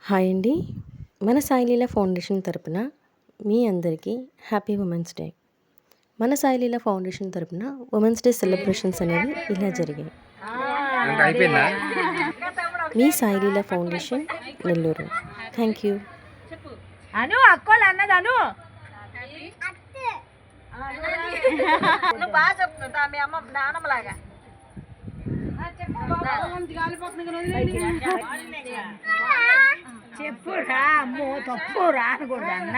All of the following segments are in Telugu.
హాయ్ అండి. మన సాయిలీల ఫౌండేషన్ తరపున మీ అందరికీ హ్యాపీ ఉమెన్స్ డే. మన సాయిలీల ఫౌండేషన్ తరపున ఉమెన్స్ డే సెలబ్రేషన్స్ అనేవి ఇలా జరిగాయి. మీ Saileela foundation Nellore. Thank you. అను అక్కోలు అన్నదను బాగా చెప్తున్నా మీ అమ్మ నాన్నమ్మలాగా చెప్పురా అమ్మో తప్పు రాకూడదు అన్న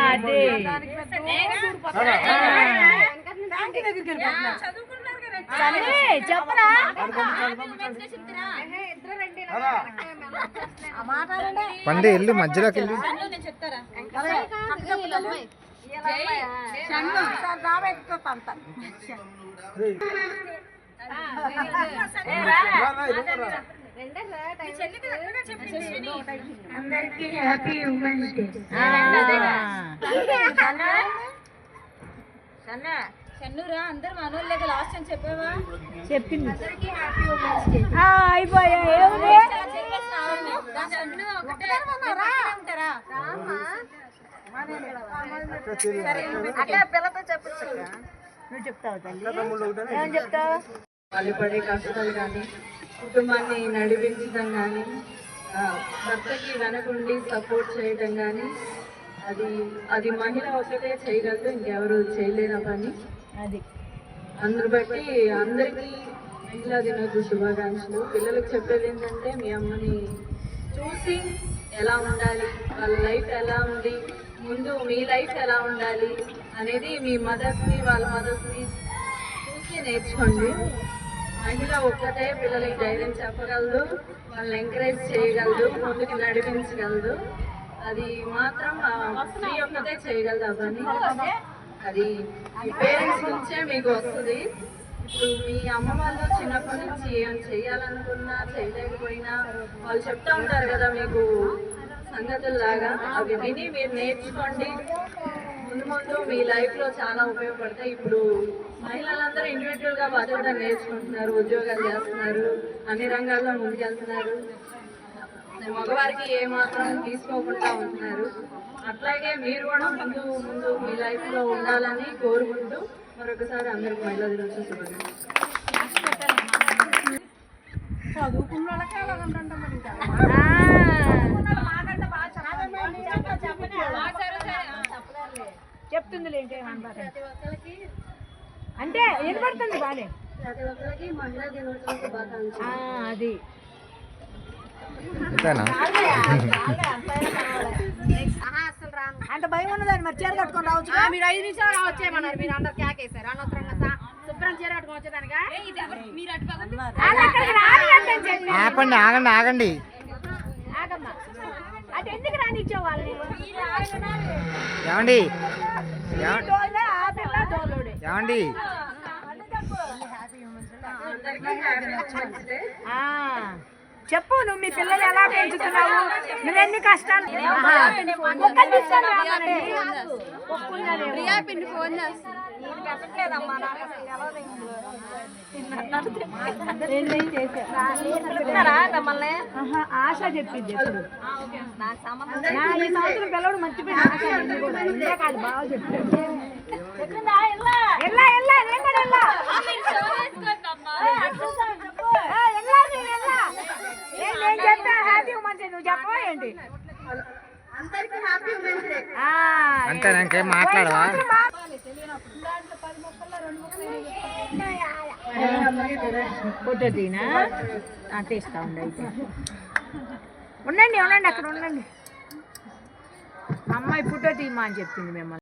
అదే చెప్పరా పండి వెళ్ళి మధ్యలోకి వెళ్ళి అందరికీ హ్యాపీ ఉమెన్స్ డే. చెన్నురా అందరు మనోళ్ళకి లాస్ట్ అని చెప్పావా? చెప్పింది. Happy women's day. అయిపోయా పిల్లతో చెప్పచ్చు. నువ్వు చెప్తావు తల్లి, ఏమని చెప్తావు? వాళ్ళు పడే కష్టాలు కానీ కుటుంబాన్ని నడిపించడం కానీ భర్తకి వెనకుండి సపోర్ట్ చేయడం కానీ అది మహిళ ఒకటే చేయగలదు, ఇంకెవరు చేయలేని పని. అది అందరు బట్టి అందరికీ మహిళా దినోత్సవ శుభాకాంక్షలు. పిల్లలకు చెప్పేది ఏంటంటే మీ అమ్మని చూసి ఎలా ఉండాలి, వాళ్ళ లైఫ్ ఎలా ఉంది, ముందు మీ లైఫ్ ఎలా ఉండాలి అనేది మీ మదర్స్ని వాళ్ళ మదర్స్ని చూసి నేర్చుకోండి. మహిళ ఒక్కటే పిల్లలకి ధైర్యం చెప్పగలదు, వాళ్ళని ఎంకరేజ్ చేయగలదు, ముందుకు నడిపించగలదు. అది మాత్రం స్త్రీ ఒక్కటే చేయగలదు ఆ పని. అది మీ పేరెంట్స్ నుంచే మీకు వస్తుంది. ఇప్పుడు మీ అమ్మ వాళ్ళు చిన్నప్పటి నుంచి ఏం చేయాలనుకున్నా చేయలేకపోయినా వాళ్ళు చెప్తా ఉంటారు కదా మీకు సంగతుల్లాగా, అవి విని మీరు నేర్చుకోండి. ముందు ముందు మీ లైఫ్లో చాలా ఉపయోగపడతాయి. ఇప్పుడు మహిళలందరూ ఇండివిజువల్గా బతకడం నేర్చుకుంటున్నారు, ఉద్యోగాలు చేస్తున్నారు, అన్ని రంగాల్లో ముందుకెళ్తున్నారు. మగవారికి ఏమాత్రం తీసుకోకుండా ఉంటున్నారు. అట్లాగే మీరు కూడా ముందు ముందు మీ లైఫ్లో ఉండాలని కోరుకుంటూ మరొకసారి అందరికి మహిళా దినోత్సవ శుభాకాంక్షలు. చెప్తుంది అంటే వినపడుతుంది బాగా. ప్రతి ఒక్కరికి మహిళా దినోత్సవ శుభాకాంక్షలు. అది అంత భయం ఉన్నదాన్ని మరి చీర కట్టుకొని రావచ్చు. మీరు 5 నిమిషాలు రావచ్చేమన్నారు, మీరు అందరు కేకేశారు. అనవసరంగా శుభ్రం చీర కట్టుకొని వచ్చేదానిగా ఆపండి, ఆగండి ఆగండి. ఆగమ్మా, అటు ఎందుకు రానిచ్చావు వాళ్ళని? ఏమండి ఏమండి చెప్పు, నువ్వు మీ పిల్లలు ఎలా పెంచుతున్నావు, నువ్వెన్ని కష్టాలు. ఆశ చెప్పింది ఎప్పుడు ఈ సంవత్సరం పిల్లడు మర్చిపోయింది. కాదు బాగా చెప్పాడు. నేను చెప్తా హ్యాపీ ఉమెన్స్ డే, నువ్వు చెప్పవా ఏంటి? అంతే, ఇంకేం మాట్లాడవా? ఫోటో తీనా తీస్తా ఉండి. అయితే ఉండండి అక్కడ ఉండండి. అమ్మాయి ఫోటో తీయమా అని చెప్పింది మిమ్మల్ని.